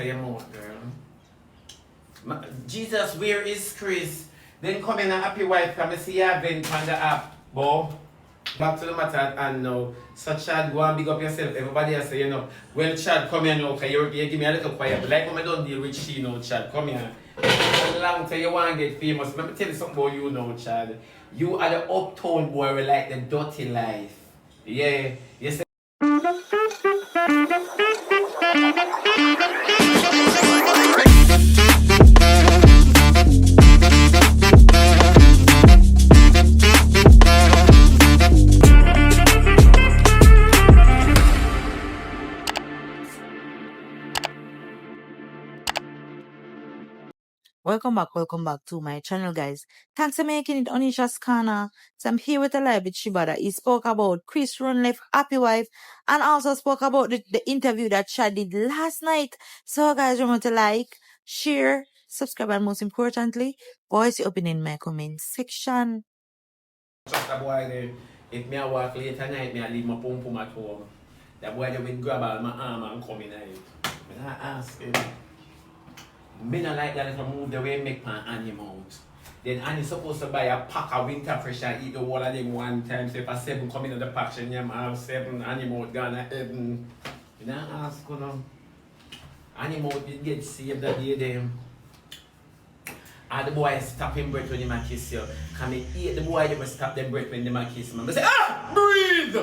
of your mouth, girl. Jesus, where is Chris? Then come in a happy wife, come see your event on the app, boy. Back to the matter and now. So Chad, go and big up yourself. Everybody else say, you know, well Chad, come here now, because you give me a little quiet. But like when I don't deal with she now, Chad, come here. A long time you want to get famous. Let me tell you something about you now, Chad. You are the uptown boy with like the dirty life. Yeah. You say Welcome back to my channel, guys. Thanks for making it Onisha's Corner. So I'm here with a live with Shebada. He spoke about Chris Run Left Happy Wife and also spoke about the interview that Chad did last night. So guys, remember to like, share, subscribe, and most importantly, voice your opinion in my comment section. trust that boy there. If me a walk late at night, me a leave my pum pum at home. That boy there will grab all my arm and come in it. But I ask him. Me not like that if I move the way make my animal out. Then Annie supposed to buy a pack of winter fresh and eat the whole of them one time. So if I 7 come in the pack, she have 7 animal gone to heaven. You know, ask you know. Animal did get saved that day them. And the boy stop him breath when he might kiss you. Can me eat the boy, they will stop them breath when they might kiss him. I say, ah, breathe!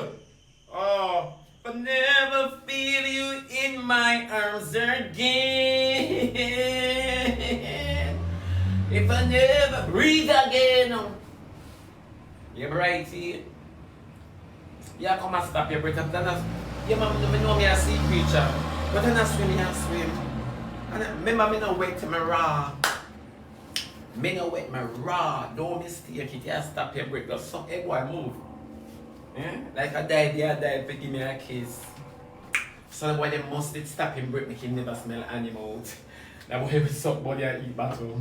Oh, but never feel you in my arms again. If I never breathe again. You're right here. Yeah, come and stop your breath. Yeah, man, I know me a sea creature. But I'm not swimming, I swim. And remember, me not wet to my raw. Me no wet my raw, don't mistake it, you stop your breath, just suck a boy move. Yeah? Like I died to give me a kiss. So the boy they must stop him breath, make him never smell animal. That boy will suck body and eat battle.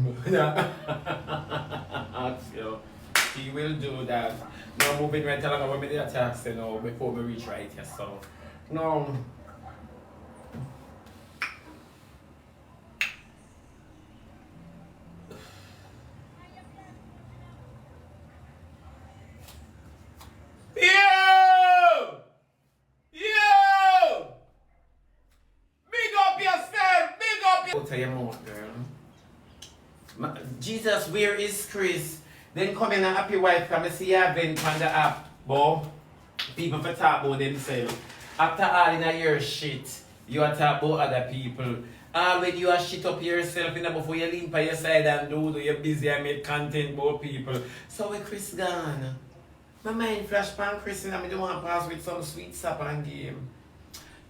He will do that. Now moving right along when me did attack, you know, before we reach right here, so. No. Out of your mouth, girl. Jesus, where is Chris? Then come in a happy wife, come see your event on the app, boy. People for talk about themselves. After all in your shit, you are talk about other people. When you are shit up yourself before you lean by your side and do you're busy and make content about people. So where Chris gone? My mind flash pan Chris and I don't want to pass with some sweet sap and game.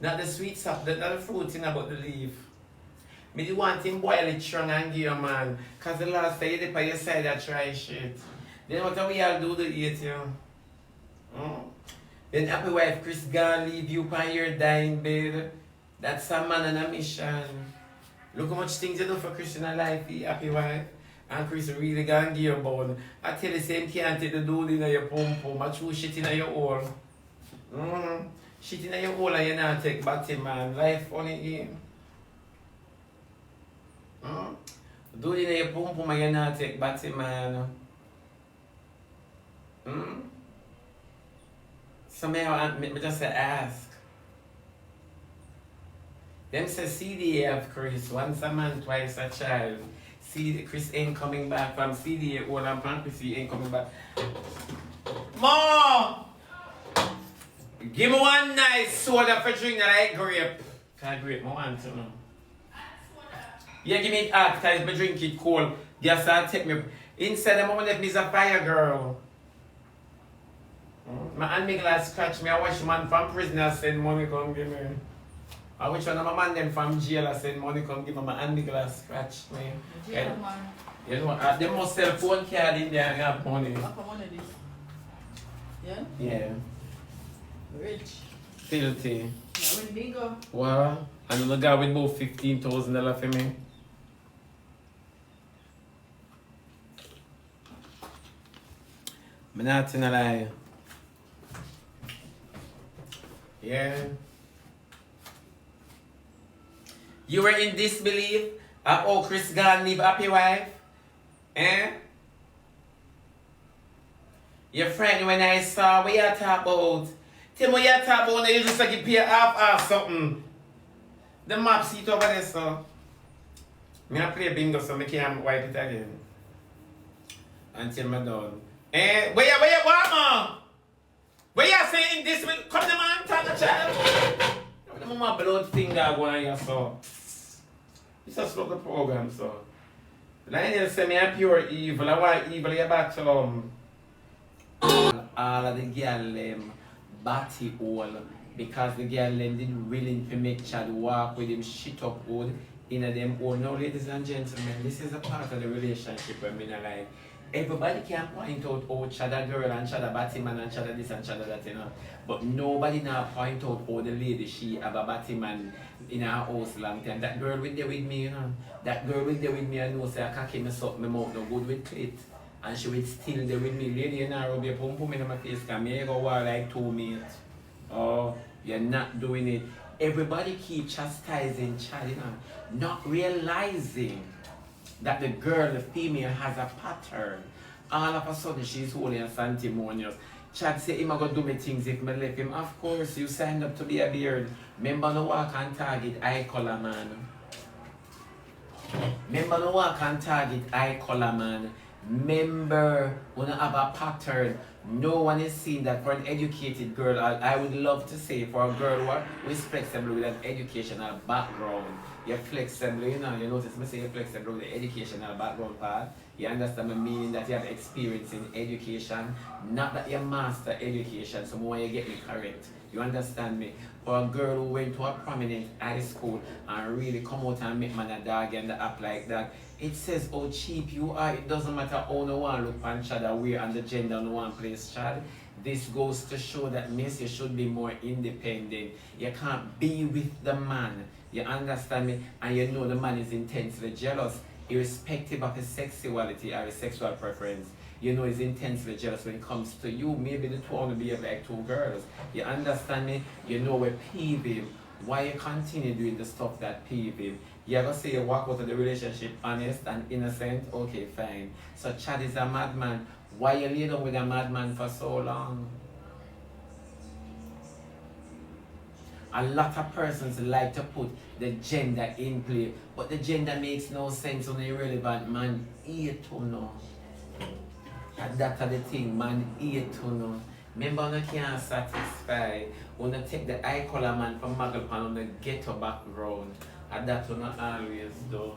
Not the sweet sap, not the fruit thing about the leaf. Me do want him boil it strong and give you, man. Cause the last time you did by your side I try shit. Then what we all do to eat you? Then happy wife Chris gone leave you on your dying bed. That's a man on a mission. Look how much things you do for Chris in a life, happy wife. And Chris really gonna give you bone. I tell you same can't take the dude in your pum pum. I chew shit in your hole. Shit in your hole and you not take batty, man. Life funny game. Do it in your pum pum and you not take batty, man. So me just say ask. Them say CDA have Chris, once a man, twice a child. See Chris ain't coming back from CDA, all and pan Chris ain't coming back. Mom! Give me one nice soda for drink that I grape. Cause grape, I want to know. Yeah, give me it hot, cause I drink it cold. Guess I'll take me. Inside the moment left me is a fire girl. My hand me glass scratch me, I watch man from prison I send money come give me. I wish one of my man them from jail I send money come give me my hand me glass scratch me. Jail man. You know, they must sell phone card in there and have money. What for one of this? Yeah? Yeah. Rich. Filthy. Yeah, when bigger. Well, another guy with about $15,000 for me. I'm not gonna lie. Yeah. You were in disbelief of how Chris gone leave happy wife? Eh? Your friend when I saw what you talk about. Tell me what you talk about, you just like you pay half or something. The map seat over there, so. Me I play bingo so I can't wipe it again. Until I'm done. Eh? Where you what, man? Where you saying this will come the man, talk the child? I'm my blood thing that going here, so. It's a slow program, so. Lionel say me a pure evil. I want evil here back to all of the girl batty all because the girl didn't willing to make Chad walk with him shit up wood in a them all. Now, ladies and gentlemen, this is a part of the relationship where me like everybody can point out oh Chad a girl and Chad a batty man and Chad a this and Chad a that, you know. But nobody now point out oh the lady she have a batty man in her house long time. That girl with there with me, you know. That girl with there with me, I know say I can't keep me suck my mouth no good with clit. And she will still there with me. Lady, you know, rub your pum pum in my face because me go war like 2 minutes. Oh, you're not doing it. Everybody keep chastising Chad, you know, not realizing that the girl, the female, has a pattern. All of a sudden, she's holy and sanctimonious. Chad say, him going to do me things if I left him. Of course, you signed up to be a beard. Remember no walk and target eye color, man. Remember no walk and target eye color, man. Remember, when I have a pattern, no one is seeing that for an educated girl. I would love to say for a girl who is flexible with an educational background. You're flexible, you know, you notice me say you're flexible with the educational background part. You understand my meaning that you have experience in education, not that you master education, so more you get me correct. You understand me? For a girl who went to a prominent high school and really come out and make man a dog and the app like that, it says how cheap you are. It doesn't matter how no one look on Chad or where and the gender no one place Chad. This goes to show that miss you should be more independent. You can't be with the man. You understand me? And you know the man is intensely jealous, irrespective of his sexuality or his sexual preference. You know he's intensely jealous when it comes to you. Maybe the two want to be like 2 girls. You understand me? You know we peeve him. Why you continue doing the stuff that peeve him? You ever say you walk out of the relationship honest and innocent? Okay, fine. So Chad is a madman. Why you lay down with a madman for so long? A lot of persons like to put the gender in play, but the gender makes no sense on the irrelevant. Man, hate to know. And that's the thing, man, hate to know. Remember, you can't satisfy. When you take the eye color man from Magalpan on the ghetto background, and that's what I always do.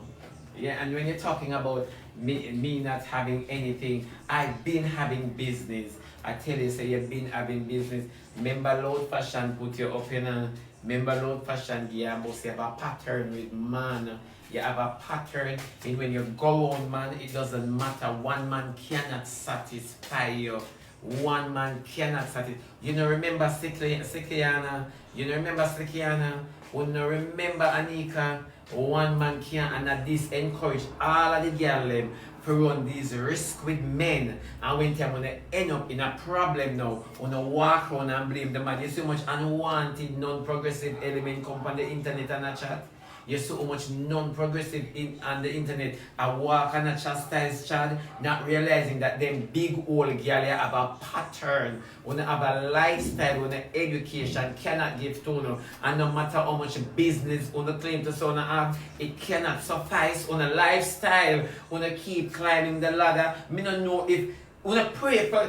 Yeah, and when you're talking about me not having anything, I've been having business. I tell you, say you've been having business. Remember Loud Fashion put you up in a, remember Loud Fashion, yeah, must have a pattern with man. You have a pattern, and when you go on, man, it doesn't matter. One man cannot satisfy you. One man cannot satisfy. You know, remember Sikliana? You know, remember Sikliana? You know, remember Anika? One man can't, and this encourage all of the girls to run these risks with men. And when time when they end up in a problem now, when they walk around and blame the man, you see how much unwanted, non-progressive element come on the internet and a chat. You see how much non-progressive on the internet I walk and a chastise Chad, not realizing that them big old girl have a pattern, when they have a lifestyle, when the education cannot give to you, and no matter how much business on the claim to so have, it cannot suffice on a lifestyle, when they keep climbing the ladder. Me don't know if when I pray for.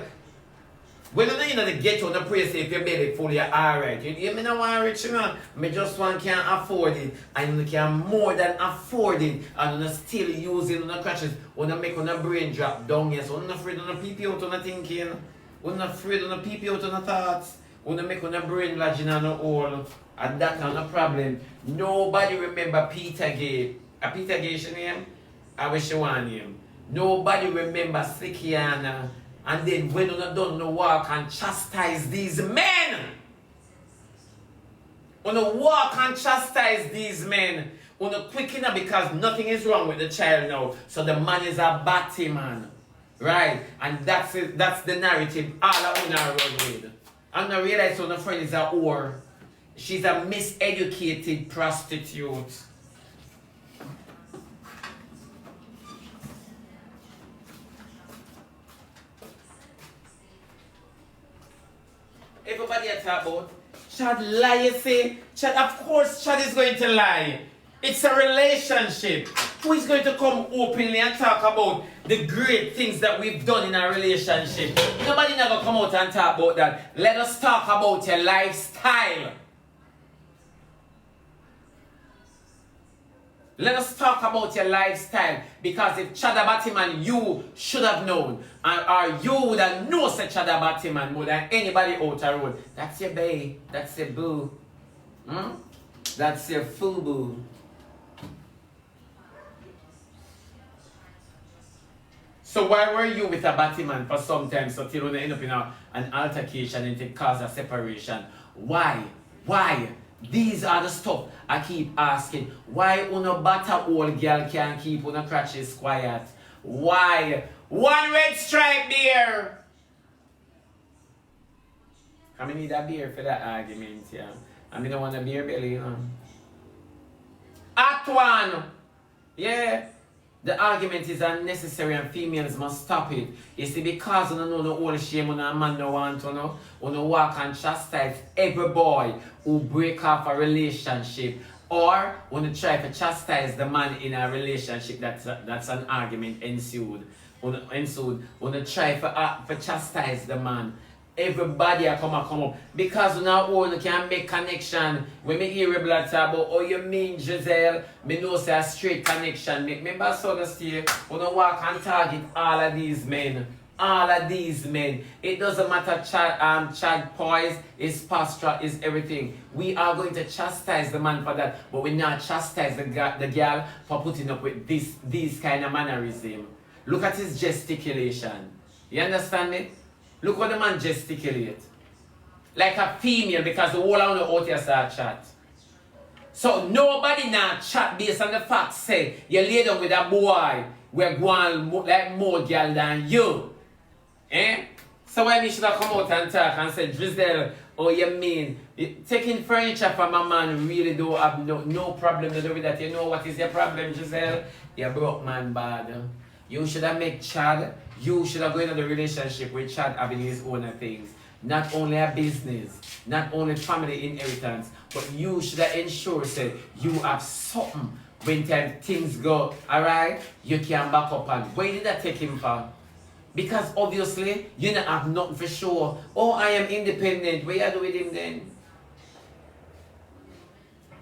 When you know in the ghetto, you pray say if your belly full, you're alright. You know want rich, you know? Me just one can't afford it, and you can more than afford it, and you still using the crutches. When you make on a brain drop down, yes. When you're not afraid of the people out on the thinking, when you're not afraid of the people out on the thoughts, when you make on a brain lodging on the hole, and that kind of problem. Nobody remember Peter Gay. Peter Gay is your name? I wish you want him. Nobody remember Sikiana. And then when you don't know walk and chastise these men, when you walk and chastise these men, when you quick enough because nothing is wrong with the child now. So the man is a batty man. Right? And that's it, that's the narrative all I want to run with. And I realize when a friend is a whore. She's a miseducated prostitute. nobody talk about. Chad lie, you see? Chad, of course Chad is going to lie. It's a relationship. Who is going to come openly and talk about the great things that we've done in our relationship? Nobody never come out and talk about that. Let us talk about your lifestyle. Let us talk about your lifestyle, because if Chada Batiman, you should have known, or you would have known such Chada Batiman more than anybody out the road. That's your bae, that's your boo, that's your foo-boo. So why were you with a Batiman for some time, so till you end up in an altercation and it cause a separation? Why? Why? These are the stuff I keep asking. Why una batter old girl can't keep una crutches quiet? Why? One red stripe beer! I need a beer for that argument, yeah. I don't want a beer belly, you know. Act one! Yeah. The argument is unnecessary and females must stop it. You see, because you don't know the whole shame on a man don't want to know, you walk and chastise every boy who break off a relationship, or when you try to chastise the man in a relationship that's an argument ensued. When you try for chastise the man, everybody come up because now you can make connection. When me hear a blood talk about, oh, you mean Giselle, me know say a straight connection. Make me boss understand. When you walk and target all of these men. All of these men. It doesn't matter Chad poise, is pastor, is everything. We are going to chastise the man for that, but we not chastise the girl for putting up with these kind of mannerism. Look at his gesticulation. You understand me? Look what the man gesticulate. Like a female, because the whole of the out here start chat. So nobody now chat based on the fact say you lay down with a boy we're going like more girl than you. Eh? So when you should have come out and talk and say, Giselle, oh you mean taking furniture from a man really don't have no problem to do with that. You know what is your problem, Giselle? You broke man bad. You should have made Chad. You should have gone into the relationship with Chad having his own things. Not only a business, not only family inheritance, but you should have ensured that you have something when things go, alright, you can back up on. Why did I take him for? Because obviously, you don't have nothing for sure. Oh, I am independent. What you do with him then?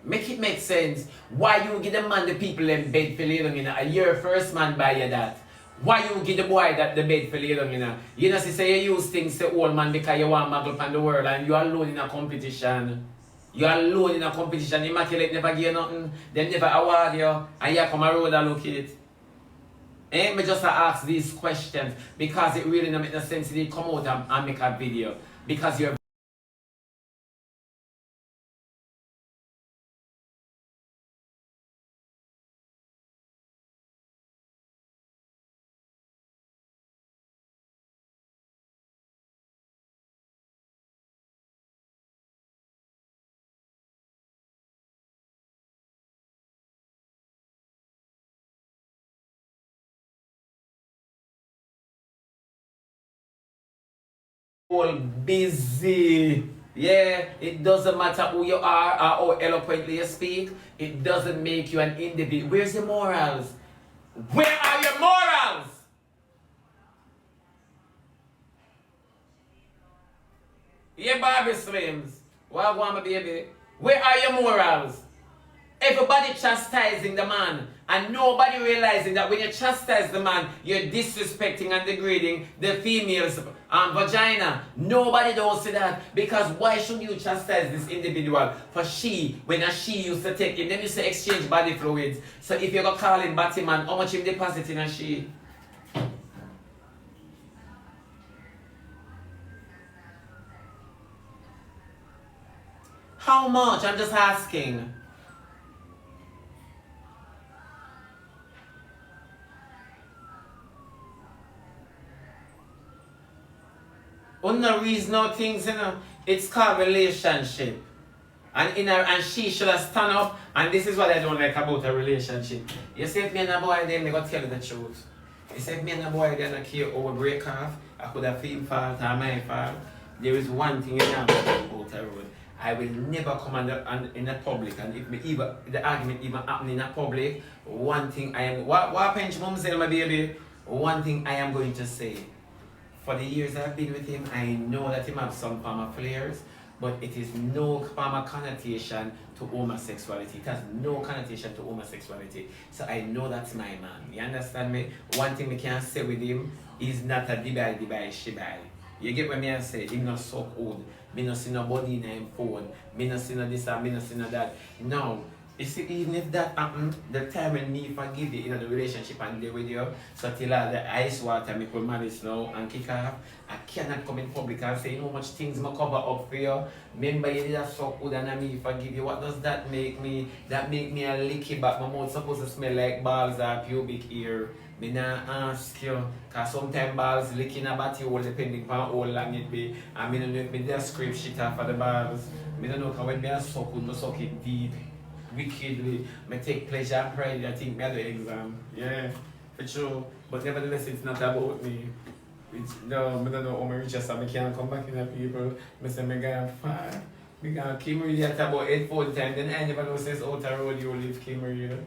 Make it make sense. Why you give the man the people in bed for later in a year first man buy you that? Why you give the boy that the bed for later in? You know, say you use things to old man because you want to muggle on the world and you are alone in a competition. You are alone in a competition. Immaculate never give you nothing. They never award you. And you come a road and look it. Eh? Me just ask these questions because it really doesn't make no sense to come out and make a video. Because you're all busy. Yeah, it doesn't matter who you are or how eloquently you speak. It doesn't make you an individual. Where's your morals? Where are your morals? Yeah, Barbie Slims. What want my baby? Where are your morals? Everybody chastising the man, and nobody realizing that when you chastise the man, you're disrespecting and degrading the female's vagina. Nobody don't see that, because why should you chastise this individual for she, when she used to take him, then you say exchange body fluids. So if you're going to call him Batman, how much him deposit in a she? How much? I'm just asking. Unreasonable things, you know. It's called relationship. And she should have stand up, and this is what I don't like about a relationship. You say if me and a boy then, me go tell you the truth. You say if me and a boy then I care over break off, I could have feel fault or my fault. there is one thing you know about outer road. I will never come in a public, and if me even the argument even happen in a public, one thing I am what pinch mom say my baby, one thing I am going to say. For the years I've been with him, I know that he has some form of flares, but it is no form of connotation to homosexuality. It has no connotation to homosexuality. So I know that's my man. You understand me? One thing we can say with him is not a dibai shibai. You get what me I say? Him not so old. Me not see nobody in him phone. Me not see no this and me not see no that. No. You see, even if that happen, the time when me forgive you in the relationship and there with you, so till the ice water me put malice now and kick off, I cannot come in public and say, you know how much things I cover up for you. Remember you did that so good and me forgive you. What does that make me? That make me a licky back. My mouth supposed to smell like balls or pubic hair. Me not ask you, cause sometimes balls licking about you all depending on how long it be. And me don't know if me just scrape shit off of the balls. Me don't know cause when me a suck good, me suck it deep. Wickedly, I take pleasure and pride. I think me at the exam. Yeah, for sure. But nevertheless, it's not about me. No, I don't know how I reach so I can't come back in the people. I say, I got far. I got Kim Reed at about 8-4 time. Then I never know says outer road you live, Kim Reed.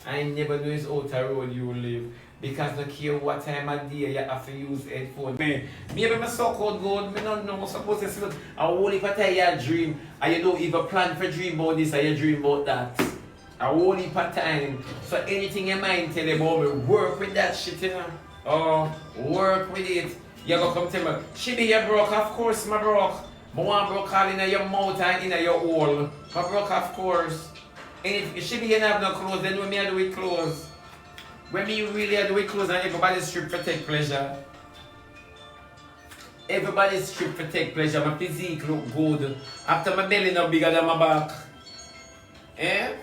I never know it's outer road you live. Because no care what time of day you have to use headphone. Maybe I suck out good, I don't know, supposed to see a whole heap of time you dream and you don't even plan for dream about this and you dream about that. A whole heap of time. So anything your mind tell you about me, work with that shit, you know. Oh, work with it. You go come tell me, Shebby you broke, of course I broke. I want broke all in your mouth and in your hole. I broke of course. Anything, Shebby you don't have no clothes, then when me I do with clothes. When me really do with clothes and everybody's stripped for take pleasure. Everybody's stripped for take pleasure. My physique look good. After my belly not bigger than my back. Eh?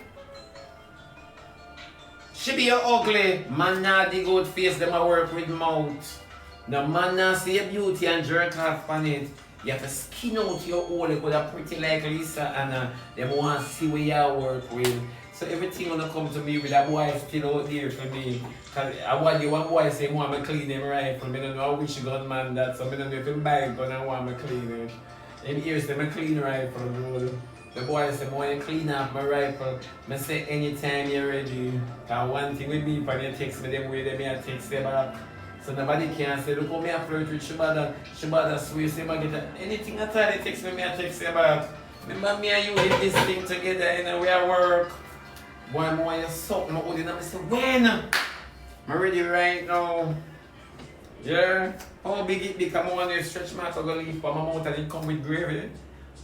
She be ugly. Man not dig out face them I work with mouth. No man not see your beauty and jerk off on it. You have to skin out your hole. You could have pretty like Lisa and them want to see where you work with. So everything wanna come to me with a boy still out there for me. Cause I want you one boy say want me clean him rifle. I don't know how which gun man that, so I don't know if him buy a gun and want me clean it. In here say me clean rifle, bro. The boy say want you clean up my rifle. I say anytime you're ready. Cause one thing with me when you text me them way they may text you back. So nobody can say, look how me a flirt with Shebada. Shebada swear say I get anything at all they text me I text you back. Remember me and you did this thing together and we at work. Boy, I want you something out there. I say, when? I'm ready right now. Yeah. How big it become? I want to stretch my to go leave for my mouth and it come with gravy.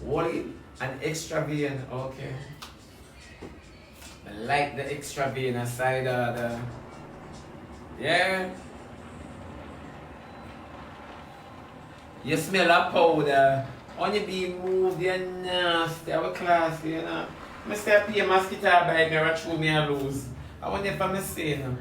Wally and extra vein. Okay. I like the extra vein aside of the. Yeah. You smell a powder. When you be moved, you're nasty. I was classy, you know. I say I pay a mosquito by me or throw me a lose. I wonder if I'm saying.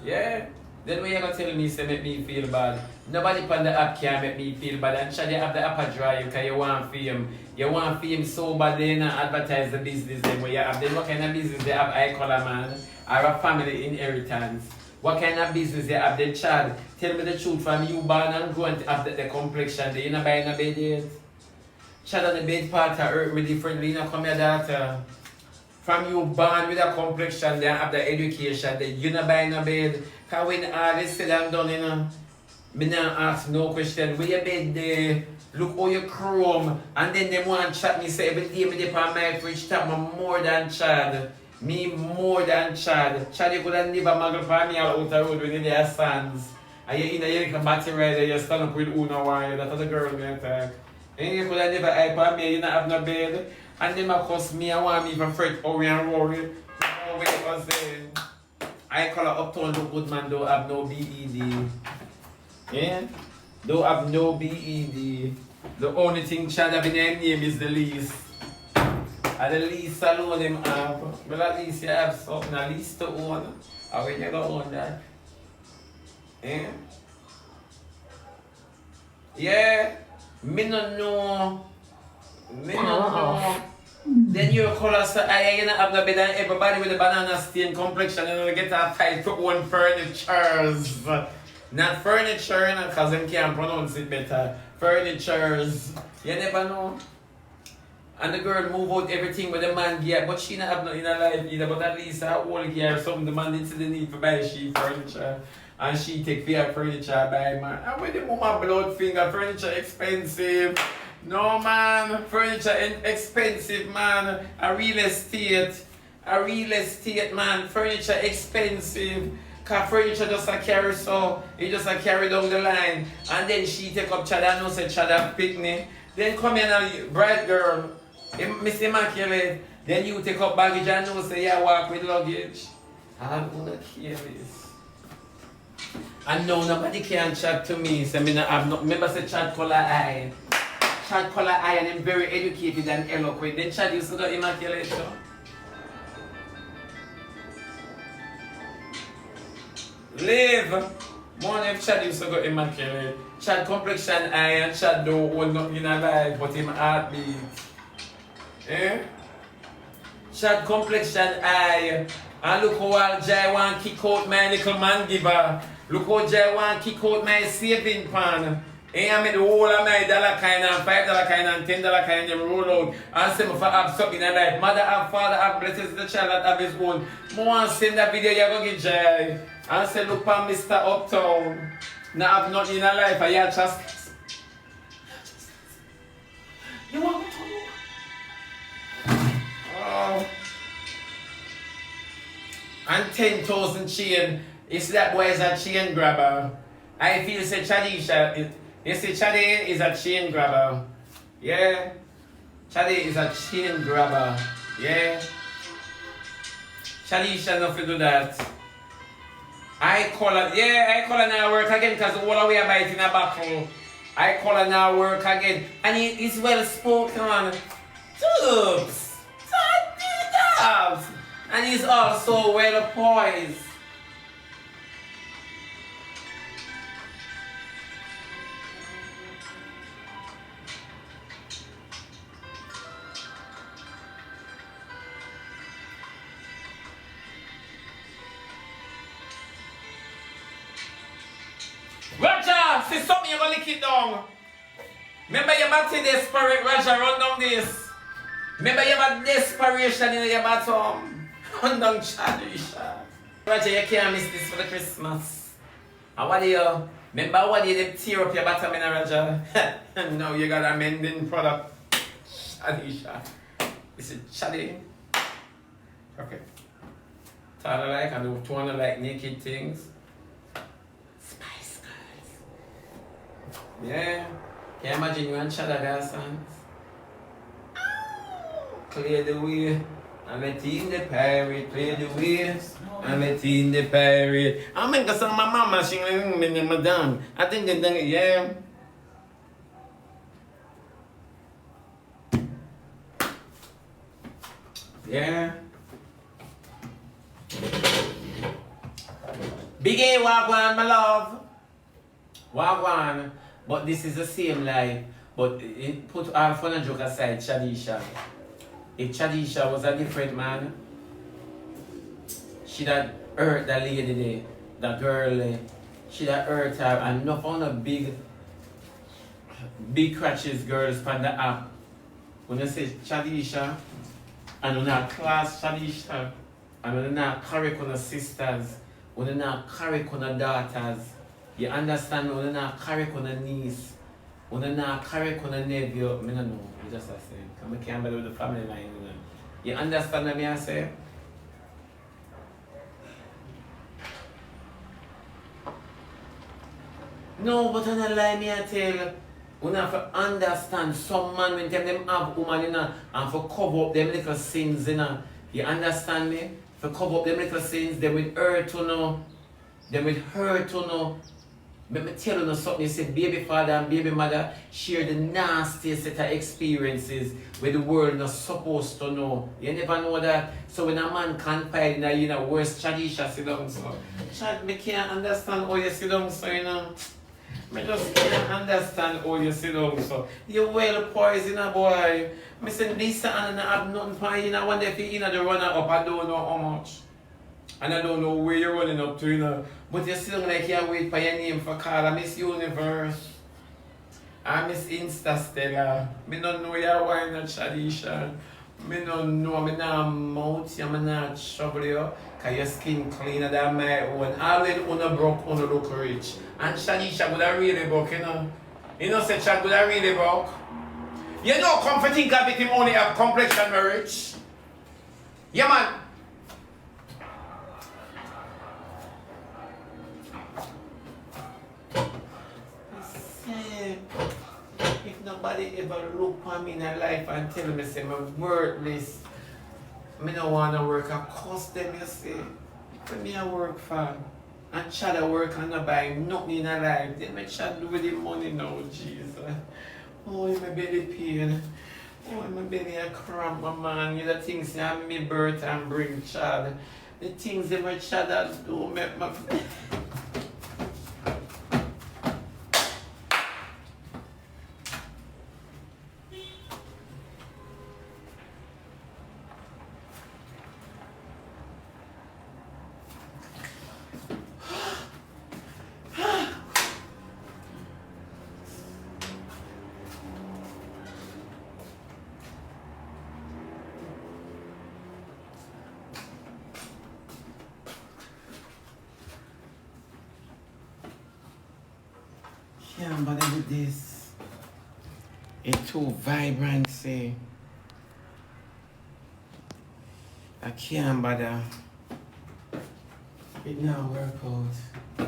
Yeah. Then when you gonna tell me say make me feel bad. Nobody on the app can make me feel bad. And try to have the app drive because you want fame. You want fame so bad then advertise the business then where you have. Then what kind of business they have I call a man? Or a family inheritance. What kind of business they have? They Chad. Tell me the truth from you born and grow and have the complexion. They not buying a bed yet. Chad on the bed part hurt me differently, you know, come here daughter. From you born with a complexion, they have the education, then you not buying a bed. Cause when all this said and done, you know, me not ask no question. Where your bed there? Look how you chrome. And then they want to chat me say every day me dey on my fridge top me more than Chad. Me more than Chad. Chad you could have never muggle for me all out the road when you there sands. And you in a little battery rider, you stand up with Una wire, that's the girl me attack. And you could have never hype on me, you not have no bed. And them a cuss me, I want me for fret, worry and worry. No way it was saying. I call her Uptown look good man, don't have no BED. Yeah? Don't have no BED. The only thing Chad have in their name is the lease. And the lease alone them have. But at least you have something, at least to own. Or when you go own that. Yeah? Yeah? Me no know. Me no know. Then you call us, I ain't have no bed and everybody with the banana stain complexion and you get a fight for one furnitures. Not furniture, you know, because them can't pronounce it better. Furnitures. You never know. And the girl move out everything with the man gear, but she not have nothing in her life either, but at least her whole gear or something the man didn't see the need for buy she furniture. And she take care of furniture by man. And when the woman blood finger, furniture expensive. No man, furniture expensive man. A real estate man, furniture expensive. Cause furniture just a carry so, it just a carry down the line. And then she take up Chada, no say Chada picnic. Then come in a bright girl, Miss Immaculate. Then you take up baggage and know say you walk with luggage. I'm gonna care this. And no, nobody can chat to me. So me not have no, remember say chat color eye. Chat color eye and I'm very educated and eloquent. Then chat used to go Immaculate. So. Live! Morning if Chad used to go Immaculate. Chad complexion eye and Chad don't hold nothing in her life but him heartbeat. Eh? Chad complexion eye. And look how all Jai want kick out my little man giver. Look how Jai want kick out my saving pan. And I make the whole of my dollar kind and $5 kind and $10 kind them roll out. And say me for have something in life. Mother have, father have, blesses the child that have his own. I want to send that video you go get Jai. And say look for Mr. Uptown. Now have nothing in her life and you just... You want to know? Oh. And 10,000 chain. You see that boy is a chain grabber. I feel say Chadisha, you see Chadi is a chain grabber. Yeah. Chadi is a chain grabber. Yeah. Chadisha not to do that. I call her now work again because all the way I bite in a battle. I call her now work again. And he's well spoken. Tubes. Tubes. And he's also well poised. Roger, see something you're gonna lick it down. Remember your body desperate, Roger, run down this. Remember you have desperation in your bottom. Run down Chadisha. Roger, you can't miss this for the Christmas. And what do you, remember what do you tear up your bottom in Roger? And now you got a mending product. Chadisha. Is it Chadi? Okay. Tyler like and the 200 like naked things. Yeah, can you imagine you and Shebada songs? Clear the way, I'm a teen the pirate, clear the way, I'm a teen the pirate. I make a song my mama singing me madam. I think they done it, yeah. Yeah. Big A Wagwan, my love. Wagwan. But this is the same life. But it put all fun and joke aside, Chadisha. If Chadisha was a different man, she'd have hurt that lady there, that girl, she'd have hurt her and enough on the big crutches girls from the app. When you say Chadisha, and when you class Chadisha, and when you carry on the sisters, when you carry on the daughters, you understand when you carry on the niece, when you carry on the nephew, I don't know, you just say, because I can't believe the family line. You understand what I say? No, but I don't lie, me I tell. We have to understand some man when them have woman, you know, and for cover up them little sins, you know. You understand me? For cover up them little sins, they will hurt to know. They will hurt to know. Let me tell you something, you say baby father and baby mother share the nastiest set of experiences where the world not supposed to know. You never know that. So when a man confide in a, you know, worst Chadisha sit down so. Chad, me can't understand how you sit down so, you know. I just can't understand how you sit down so. You're well poisoned, boy. I say this and I have nothing for you. I wonder if you're in the runner up, I don't know how much. And I don't know where you're running up to, you know. But you're still like you wait for your name for call. I Miss Universe. I Miss Instastellar. Me don't know your wine and tradition. Me don't know. Me not mouth you. Me not trouble you. Because your skin cleaner than my own. All in una broke, una look rich. And Shadisha would have really broke, you know. You know, say Chad would have really broke. You know, come for think of it, him only have complexion very rich. Yeah, man. If nobody ever look at me in a life and tell me say I'm worthless, I don't want to work. I cost them, you see. What me I work for? And try to work and not buy nothing in a life. Then me try to do with the money now, Jesus. Oh, my belly pain. Oh, my belly a cramp, my man. You the things that me birth and bring child. The things that my child do make my... Can't bother with this. It's too vibrant, say. I can't bother. It now work out.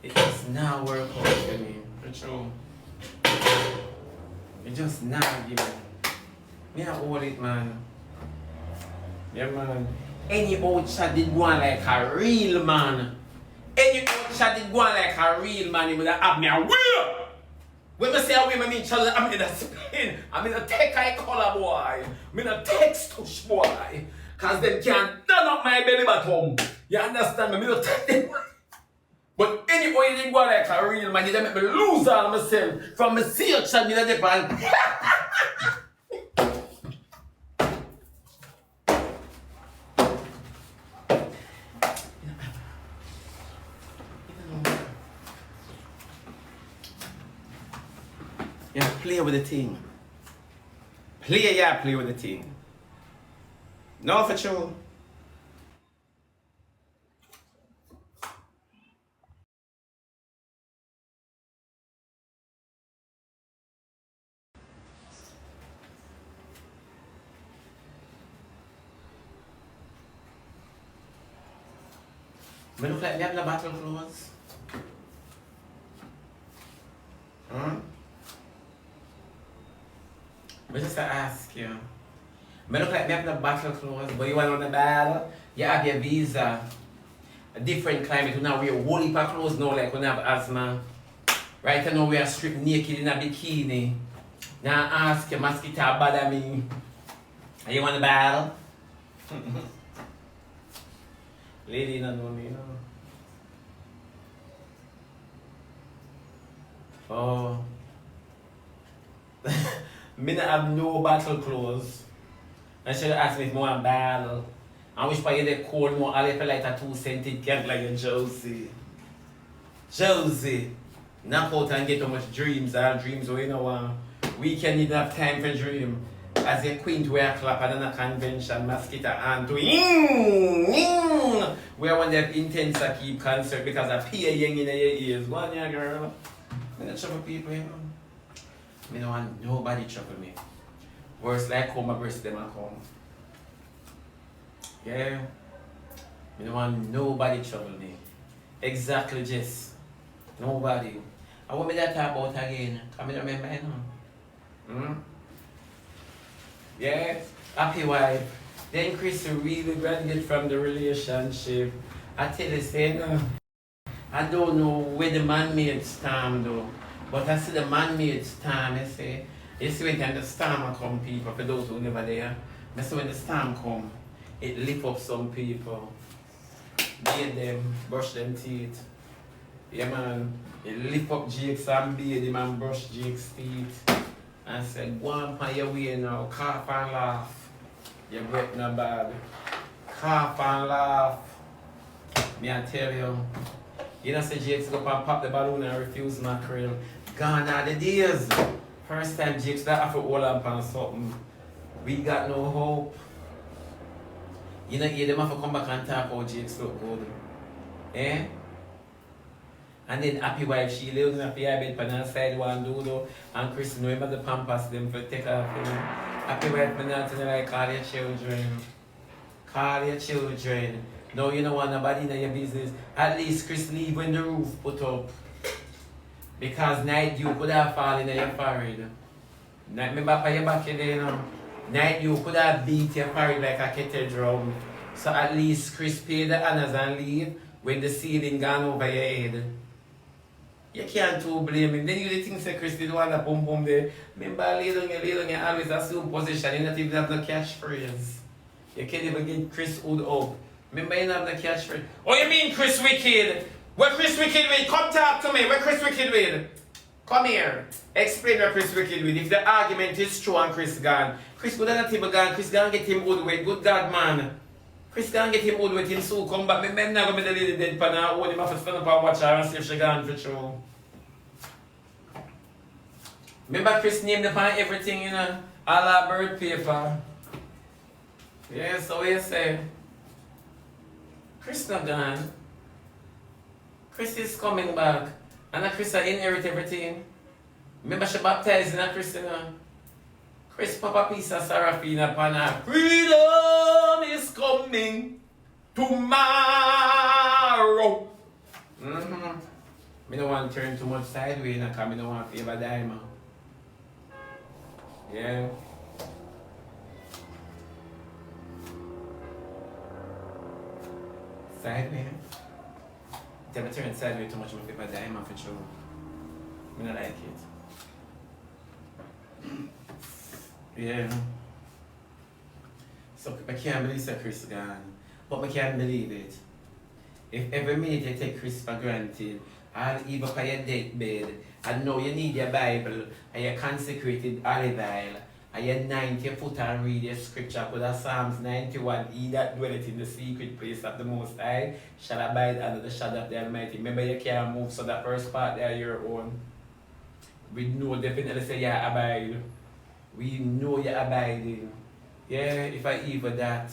It just now work out for me. For true. It just now give me. Me I hold it, man. Yeah, man. Any old chat did go on like a real man. Any old chat did go on like a real man, he would have me a will. When I say a will, I mean child, I'm in a spin. I'm in a tech eye color boy. I'm in a text touch boy. Cause them can't turn up my belly bottom. You understand me? I'm in a tech them. But any old did go on like a real man, he make me lose all myself. From my see your child in a different. Yeah, play with the thing. Play with the thing. No, for sure. Me look like me have the battle clothes. Me just ask you. Me look like me have the battle clothes, but you want on the battle, you have your visa. A different climate, we now wear a whole heap of clothes now, like when I have asthma. Right now we are stripped naked in a bikini. Now I ask you, mosquito bother me. Are you want the battle? Lady, you don't know me, you know. Oh. Me not have no battle clothes. I should ask me if I want battle. I wish for you the cold more, I feel like a 2-cent cat like a Josie. Josie. Knock out and get how much dreams. Our dreams we know we can need have time for dream. As a queen to wear a clap at a convention, mosquito and to we want that intense to keep concert because I pay young in your ears. One year girl. I don't trouble people, you know. I don't want nobody trouble me. Worse like how my breast them at home. Yeah. I don't want nobody trouble me. Exactly, Jess. Nobody. I want me to talk about again. I don't remember, you know. Yeah. Happy wife. Then Chris really graduated from the relationship. I tell you, say, no. I don't know where the man-made storm though. But I see the man-made storm, you see. You see when the storm come, people, for those who never there. I see when the storm come, it lift up some people. Bathe them, brush them teeth. Yeah man, it lift up Jake's and bathe him and brush Jake's teeth. And say, go on by your way now, cough and laugh. Your breath not bad. Cough and laugh. Me I tell you. You know, say Jakes go pop the balloon and refuse mackerel. Gone are the days. First time Jakes that have to hold up on something. We got no hope. You know, you them have to come back and talk about Jakes look good. Eh? And then happy wife, she lives in a bed pan her side one dodo. And Chris know him at the pampas them for take off him. Happy wife, me not tell you like call your children. Call your children. No, you don't want nobody in your business. At least Chris leave when the roof put up. Because night you could have fallen in your forehead. Night me back on your back there, you know. Night you could have beat your forehead like a kettle drum. So at least Chris pay the honors and leave when the ceiling gone over your head. You can't too blame him. Then you think say Chris did want to boom boom there. Remember later you always assume position. You not even have no catchphrase. You can't even get Chris Wood up. Remember you don't have no catchphrase. Oh you mean Chris Wicked? Where Chris Wicked with? Come talk to me. Where Chris Wicked with? Come here. Explain where Chris Wicked with. If the argument is true and Chris gone. Chris could not him gone. Chris gonna get him Wood with. Good God man. Chris gonna get him Wood with him so come back. Remember not gonna be the lady dead pan and hold him have to stand up and watch her and see if she gone for true. Remember Chris named upon everything, you know, all our bird paper. Yeah, so you say. Chris not gone. Chris is coming back. And Chris I inherit everything. Remember she baptized in a Chris, you know. Chris papa piece of Sarafina upon her. Freedom is coming tomorrow. Me don't want to turn too much sideways because I don't want to favor diamond. Yeah. Sideways. If I turn sideways too much, I'm going to diamond for sure. I don't like it. Yeah. So I can't believe that Chris is gone. But I can't believe it. If every minute you take Chris for granted, and even for your deathbed, and now you need your Bible, and your consecrated olive oil, and your 90 foot and read your scripture, put a Psalms 91, he that dwelleth in the secret place of the Most High shall abide under the shadow of the Almighty. Remember you can't move, so that first part there your own. We know definitely say you abide. We know you're abiding. Yeah, if I even that.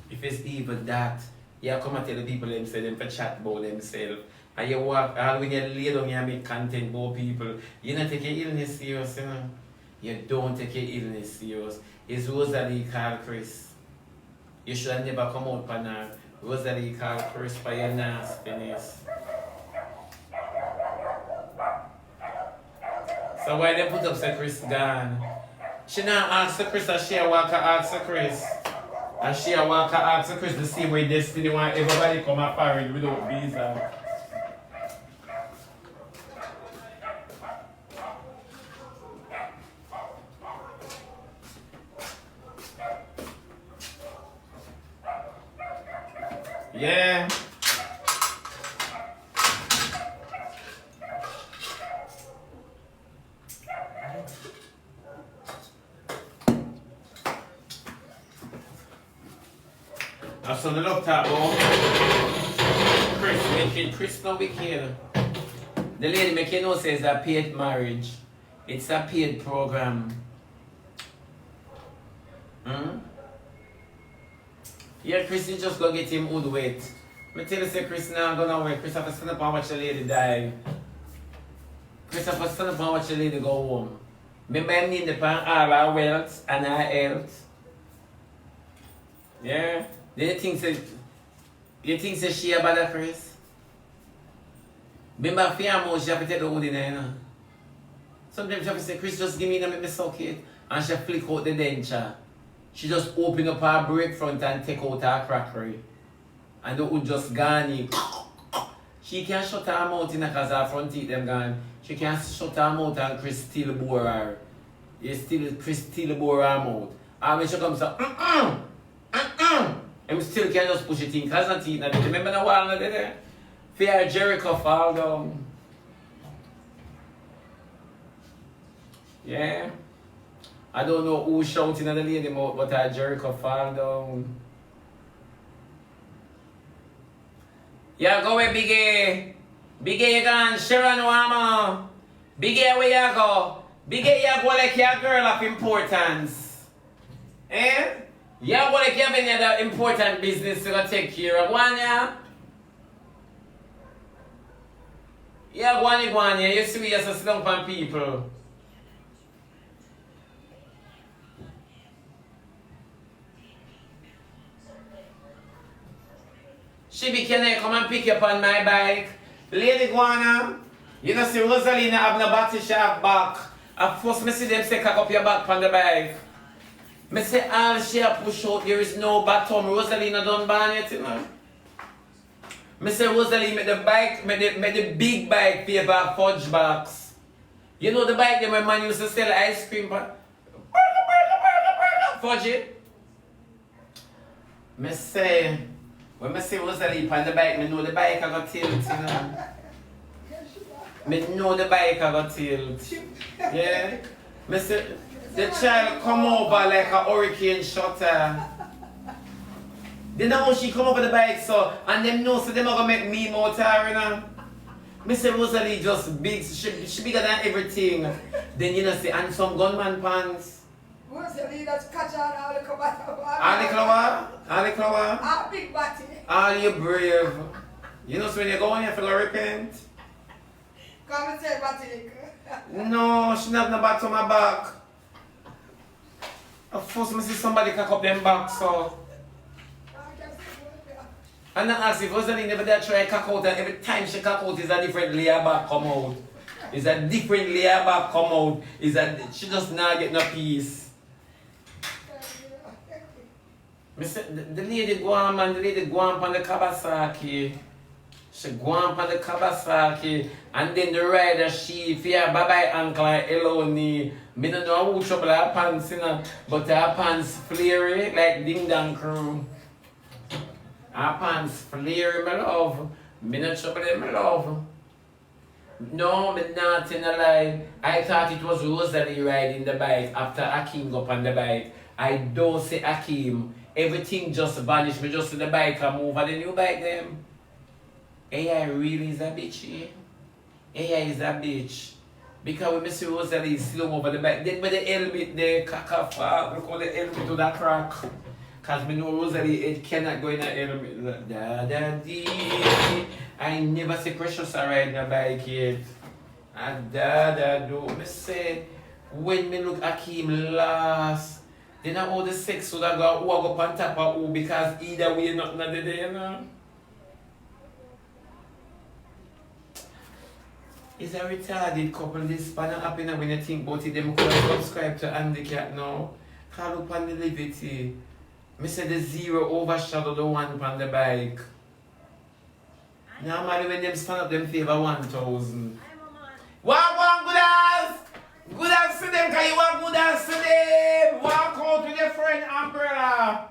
If it's even that, you come and tell the people themselves, them for chat about themselves. And you walk, all when you lay down and make content about people, you don't take your illness serious, you know. You don't take your illness serious. It's Rosalie called Chris. You should have never come out for her. Rosalie called Chris for your nastiness. So why they put up say Chris gone? She not ask the Chris and she walk and ask the Chris. And she walk and ask the Chris to see where Destiny want everybody come up parade without visa. Yeah. So the love talk about Chris, making Chris no wicked. The lady making no says a paid marriage. It's a paid program. Yeah, Chris, you just go get him wood wet. I tell you, say Chris now gonna wait. Chris have to stand up and watch the lady die. Chris have to stand up and watch the lady go home. Remember I need the pan all our wealth and our health. Yeah? Then you think say Shebada, Chris? Remember for your mouth, she have to take the wood in there, you know? Sometimes she have to say, Chris, just give me that, make me suck it. And she flick out the denture. She just open up her brake front and take out her crackery. And the wood just gone in. She can't shut her mouth in because her front teeth them gone. She can't shut her mouth and Chris still bore her. Chris still bore her mouth. And when she comes up, and we still can just push it in because not eating it. Remember the wall not there? Fear Jericho fall down. Yeah. I don't know who's shouting at the lady mouth, but Jericho fall down. Yeah, go with Big A. Big A, you gone. Sharon Wama. Big A, where you go? Big A, you go like your girl of importance. Eh? You go like you have any other important business to go take care of. One, yeah? Yeah, one, yeah. You see me as a slump on people. Shibi, can I come and pick you up on my bike? Lady Guana, you know see Rosalina have no body, she have back. At first, me see them say cock up your back on the bike. Me say all she a push out, there is no bottom. Rosalina don't ban it, you know. Me say Rosaline make the bike, make the big bike favor fudge box. You know the bike that my man used to sell ice cream for? Fudge it. Me say, when I see Rosalie on the bike, I know the bike I got tilt, you know. I know the bike I got tilt. Yeah? I say, the child come over like a hurricane shutter. They know how she come over the bike, so, and them know, so them are gonna make me more tired, you know. I say Rosalie just big, she bigger than everything. Then you know, see, and some gunman pants. Rosalie just catch on all the combat. All the clover. Ah, big body. All you brave. You know, so when you go on, you have to go repent. Come and say body. No, she not no back to my back. Of course, I see somebody cock up them back, so. And I ask if Rosalie never did try cock out, and every time she cock out, is a different layer back come out. Is a different layer back come out. She just not get no peace. The lady go on, man, the lady go on the Kawasaki. She go on the Kawasaki, and then the rider, she fear bye-bye uncle and hello knee. Me don't know who trouble her pants, you know, but her pants flary like Ding Dong Crew. Her pants flary, my love. Me not trouble them, my love. No, me not in a lie. I thought it was Rosalie riding the bike after Akeem go up on the bike. I don't say Akeem. Everything just vanished. Me just see the bike and move on the new bike them. AI really is a bitch, eh? AI is a bitch. Because when I see Rosalie slow over the bike, then with the helmet there, caca fall, look how the helmet to that crack. Because me know Rosalie it cannot go in a helmet. Da da dee. I never see Precious riding a bike yet. And da do. Me say, when me look at him last, then all the sex would have got who I go on top of who because either way nothing at the day, you know. It's a retarded couple, this span up in when you think about it, them could subscribe to Andy Cat now. Call up on the liberty. Me say the zero overshadow the one on the bike. Normally when them stand up, them favor 1,000. One good ass! Good ass to them, cause you want good ass to them! Walk out with your friend Umbrella!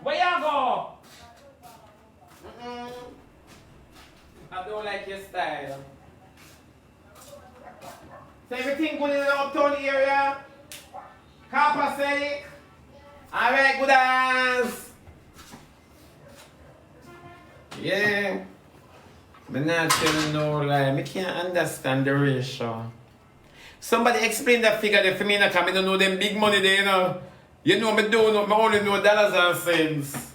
Where you go? I don't like your style. So everything good in the uptown area? Carpaselic? Alright, good ass! Yeah. But not telling no lie. I can't understand the ratio. Somebody explain that figure there for me, because I don't know them big money there, you know. You know, I don't know, I only know dollars and cents.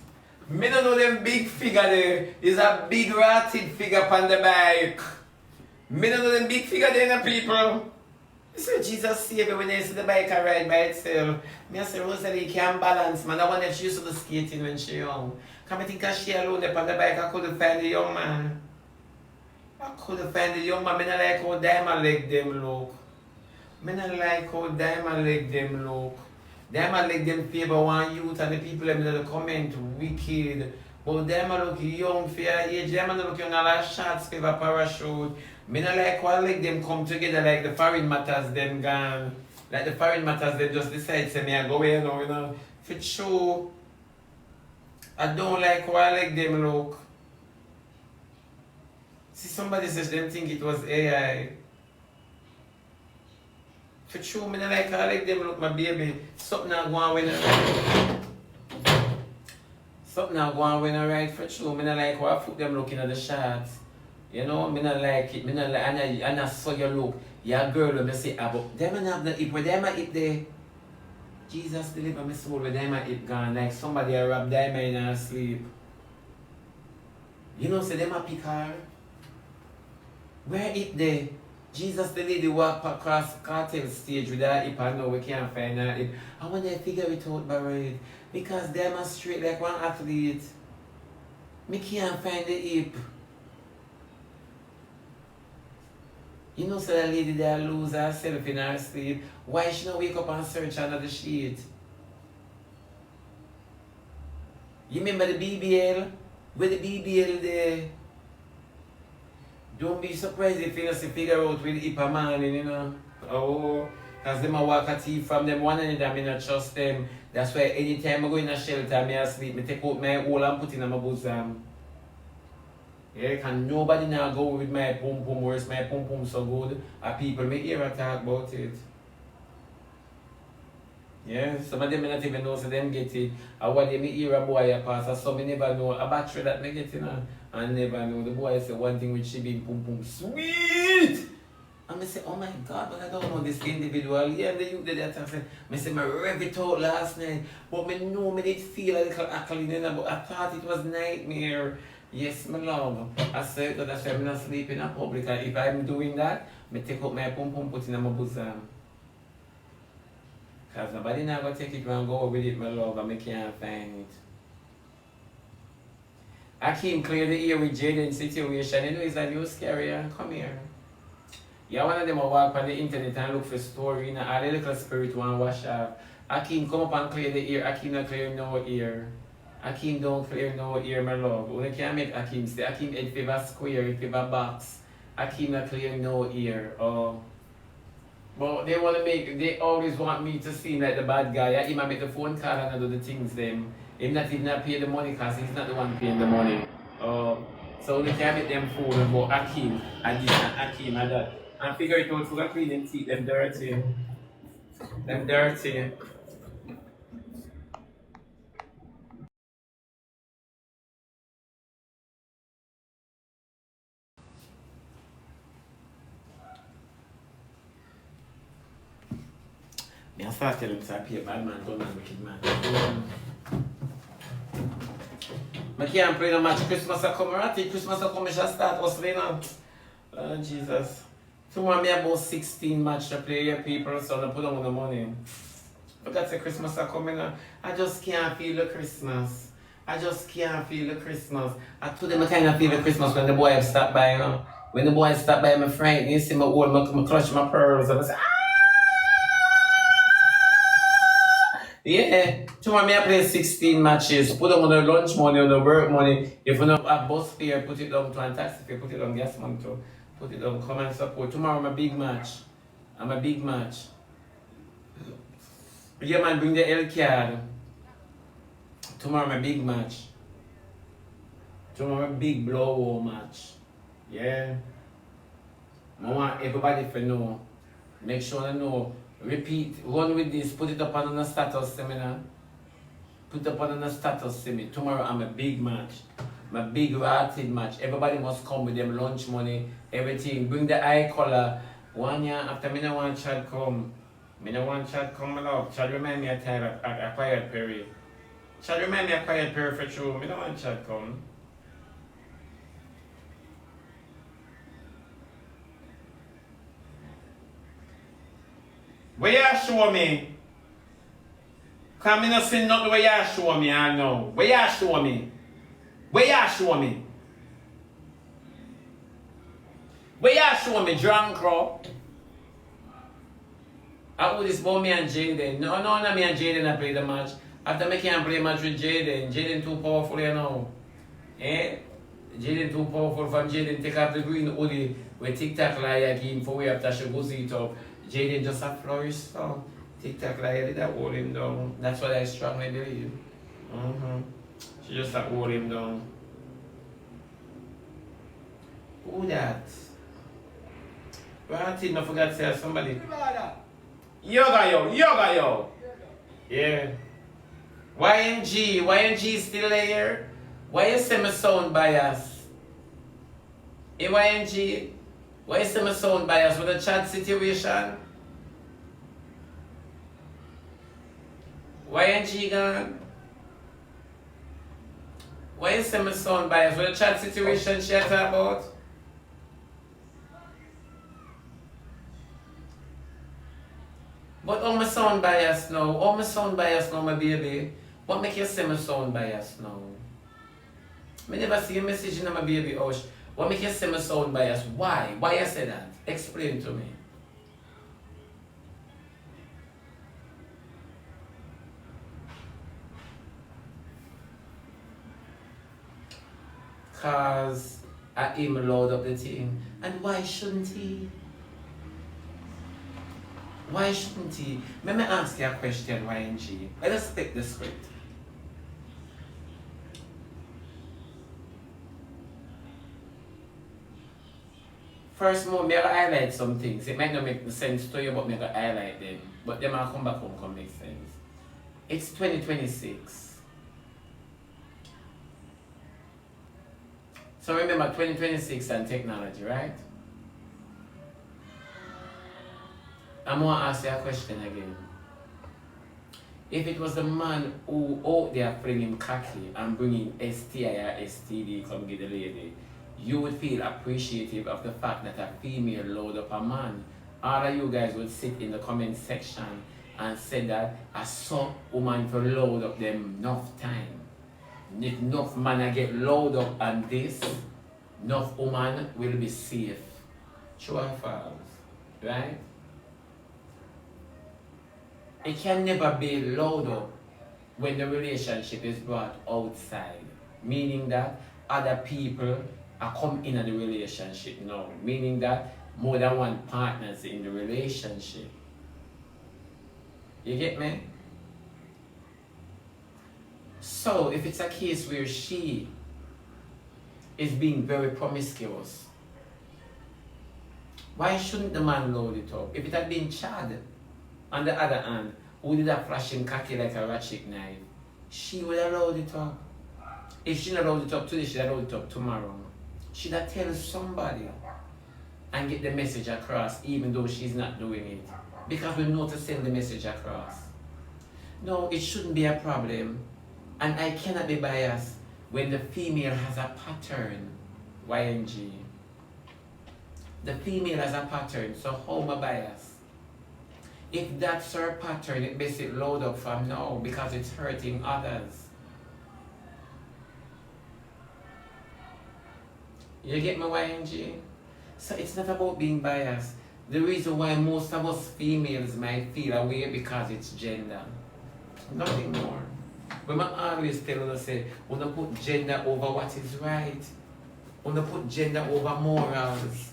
I don't know them big figure there. It's a big rotted figure on the bike. I don't know them big figure there, you know, people. You say Jesus save you when you see the bike and ride by itself. I say Rosalie can't balance, man. I wonder if she used to do skating when she young. Come I think she alone up on the bike, I couldn't find the young man. I couldn't find the young man. I don't like how diamond leg them look. I don't like how diamond leg them look. Diamond leg them favor one youth and the people in the comment wicked. But diamond look young for your age. Diamond look young and like shots favor parachute. I don't like how leg them come together like the foreign matters them gone. Like the foreign matters they just decide to me I go away now, you know. For sure. I don't like how I like them look. See, somebody says them think it was AI. For true, I don't like how I like them look, my baby. Something not going on with something now go on when I right for true. Me not like how foot them looking at the shots. You know, me not like it. Me not like, and I saw you look. Yeah, girl, let me say, but them and have the hip, where them a hip there. Jesus deliver my soul, where them a hip gone. Like somebody a rob them in her sleep. You know, say them a pick her. Where hip there? Jesus the lady walk across cartel stage with her hip and now we can't find her hip. I want to figure it out, Barrett. Because them are straight like one athlete. Me can't find the hip. You know, so that lady there lose herself in her sleep. Why she not wake up and search under the sheet? You remember the BBL? Where the BBL there? Don't be surprised if you don't figure out with the hip a man, you know. Oh, because them a walk a thief from them one and them, I not trust them. That's why anytime I go in a shelter, I sleep, I take out my hole and put it in my bosom. Yeah, because nobody now go with my pum pum, where's my pum pum so good, and people may hear a talk about it. Yeah, some of them may not even know, so them get it. And what they may hear a boy a pass, and some may never know a battery that may get in, and never know. The boy say one thing with she being pum pum sweet. And I say, oh my God, but I don't know this individual. Yeah, the youth did that. I say, I rev it out last night, but I know I did feel a little alkaline, but I thought it was nightmare. Yes, my love. I said that I said I'm not sleeping in public. And if I'm doing that, I take out my pum pum, put it in my bosom. Because nobody now going to take it and go with it, my love, and I can't find it. I came clear the air with Jaden's situation. You know, it's a news carrier. Come here. Yeah, one of them will walk on the internet and look for story. You know, all the little spirit want to wash off. Akeem come up and clear the ear. Akeem not clear no ear. Akeem don't clear no ear, my love. You can't make Akeem stay. Akeem head favor square, head favor box. Akeem not clear no ear. Oh. But they want to make, they always want me to seem like the bad guy. He might make the phone call and do the things them. Him not even not pay the money because he's not the one paying the money. So they can't make them fool about Akeem and this and Akeem and that. And figure it out, we're clean them teeth, them dirty. Them dirty. I start telling him to be a bad man, don't man, wicked man. I can't play no match. Christmas is coming, right? Christmas is coming, I shall start hustling now. Oh, Jesus. Tomorrow I have about 16 matches to play here, people, so I put on the money. But that's a Christmas is coming now. I just can't feel the Christmas. I just can't feel the Christmas. I told them I kind of feel the Christmas when the boy stopped by, you know. When the boy stopped by, I'm frightened. You see me hold, I clutch my pearls, and I say, ah! Yeah, tomorrow I play 16 matches. Put them on the lunch money, on the work money. If you don't have bus fare, put it down to a taxi fare, put it on gas money too. Put it down, come and support. Tomorrow I'm a big match. I'm a big match. Yeah man, bring the L card. Tomorrow I'm a big match. Tomorrow I'm a big blowout match. Yeah. I want everybody to know. Make sure they know. Repeat, run with this, put it up on the status seminar. Put it up on the status seminar. Tomorrow I'm a big match. I'm a big rotted match. Everybody must come with them lunch money, everything. Bring the eye color. 1 year after me no want Chad come. Me no want Chad come along. Chad remind me of time a quiet period. Chad remind me of quiet period for true. Me no want Chad come. Where you show me? Because I not see nothing where you show me, I know. Where you show me? Where you show me? Where you show me, drunk crow? I would this about me and Jaden. No, not me and Jaden I play the match. After me can't play match with Jaden. Jaden too powerful, you know. Eh? Jaden too powerful from Jaden take off the green hoodie with TikTok like again for way after she goes it up. Jaden just a flourish so TikTok like did that hold him down. That's what I strongly believe. She just a hold him down. Who that? Well, I think I forgot to say somebody. Shebada. Yoga yo. Yeah. YNG still there? Why you say my sound bias? Hey YNG, why you say my sound bias with the chat situation? YNG gone? Why you say my sound bias with the chat situation she talk about? But how my sound bias now? How my sound bias now, my baby? What make you say my sound bias now? I never see a message in my baby hush. What make you say my sound bias? Why? Why you say that? Explain to me. Cause I him load up the thing. And why shouldn't he? Why shouldn't he? Let me ask you a question, YNG. Let us take the script. First more, may I highlight some things. It might not make sense to you, but may I highlight them. But then I'll come back home and make sense. It's 2026. So remember 2026 and technology, right? I'm going to ask you a question again. If it was the man who out there flinging cocky and bringing STI or STD come get the lady, you would feel appreciative of the fact that a female load up a man. All of you guys would sit in the comment section and say that I saw woman to load up them enough time. If enough man get load up on this, enough woman will be safe. True or false? Right? It can never be load up when the relationship is brought outside. Meaning that other people are come in the relationship now. Meaning that more than one partners in the relationship. You get me? So if it's a case where she is being very promiscuous, why shouldn't the man load it up? If it had been Chad, on the other hand, who did a flashing cocky like a ratchet knife, she would have loaded it up. If she not loaded it up today, she'd have loaded it up tomorrow. She'd have tell somebody and get the message across even though she's not doing it. Because we know to send the message across. No, it shouldn't be a problem. And I cannot be biased when the female has a pattern, YNG. The female has a pattern, so how am I biased? If that's her pattern, it makes it load up from now because it's hurting others. You get my YNG? So it's not about being biased. The reason why most of us females might feel away because it's gender. Nothing more. When I always tell us, say, we don't put gender over what is right. We don't put gender over morals.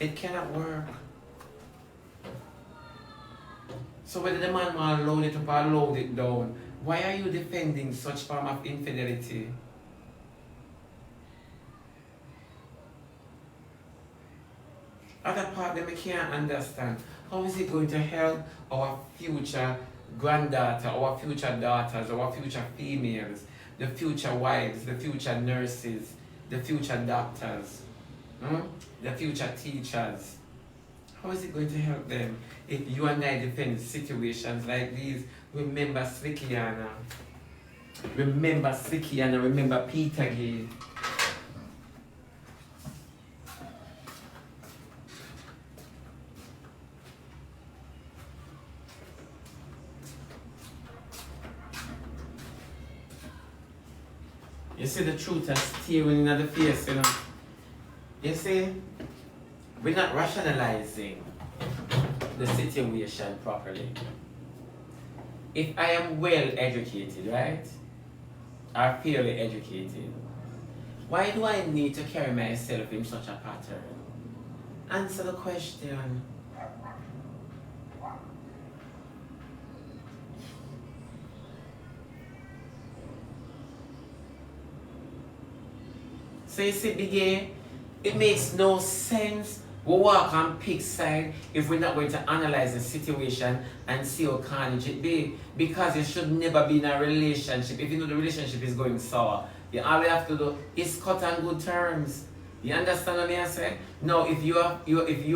It cannot work. So whether the man want to load it up or load it down, why are you defending such form of infidelity? Other part that we can't understand. How is it going to help our future granddaughter, our future daughters, our future females, the future wives, the future nurses, the future doctors, the future teachers? How is it going to help them if you and I defend situations like these? Remember Slickiana. Remember Slickiana. Remember Peter Gay. You see the truth is staring in the face, you know. You see? We're not rationalizing the situation properly. If I am well educated, right? Or fairly educated, why do I need to carry myself in such a pattern? Answer the question. So you see, Biggie, it makes no sense We walk on pig side if we're not going to analyze the situation and see how carnage it be. Because you should never be in a relationship. If you know the relationship is going sour, all you have to do is cut on good terms. You understand what I say? No, if you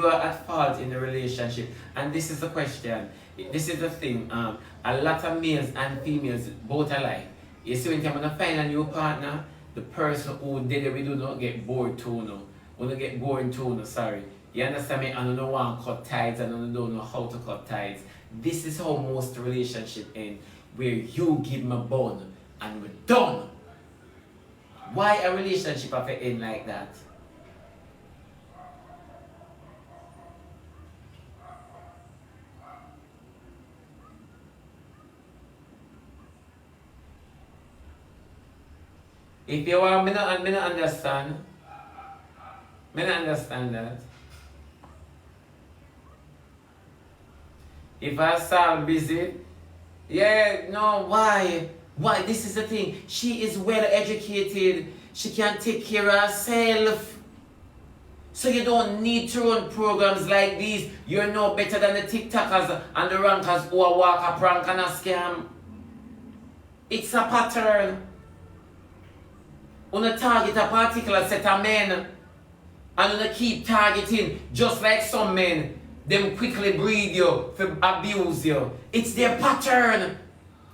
are at fault in the relationship, and this is the question, this is the thing, a lot of males and females both alike. You see, when you're gonna find a new partner, the person who did it with you don't get bored too, no. When you get boring too, no, sorry. You understand me? I don't want to cut ties, and I don't know how to cut ties. This is how most relationship end, where you give me a bone and we're done. Why a relationship have to end like that? If you want me to understand, me not understand that. If I start busy, yeah, no, why? Why? This is the thing. She is well educated. She can take care of herself. So you don't need to run programs like these. You're no better than the TikTokers and the rankers who are walk a prank and a scam. It's a pattern. Wanna target a particular set of men and wanna keep targeting, just like some men. Them quickly breed you, for abuse you. It's their pattern.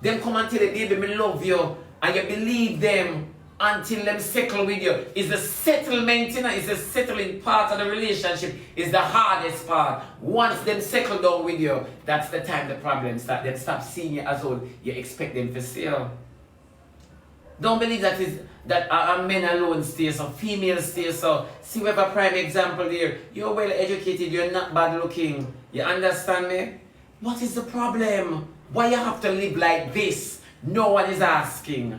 Them come and tell you, baby, me love you, and you believe them until them settle with you. It's the settlement, you know, it's the settling part of the relationship is the hardest part. Once them settle down with you, that's the time the problems start. Them stop seeing you as all you expect them to see you. Don't believe that is that men alone stay so, females stay so. See, we have a prime example here. You're well educated, you're not bad looking. You understand me? What is the problem? Why you have to live like this? No one is asking.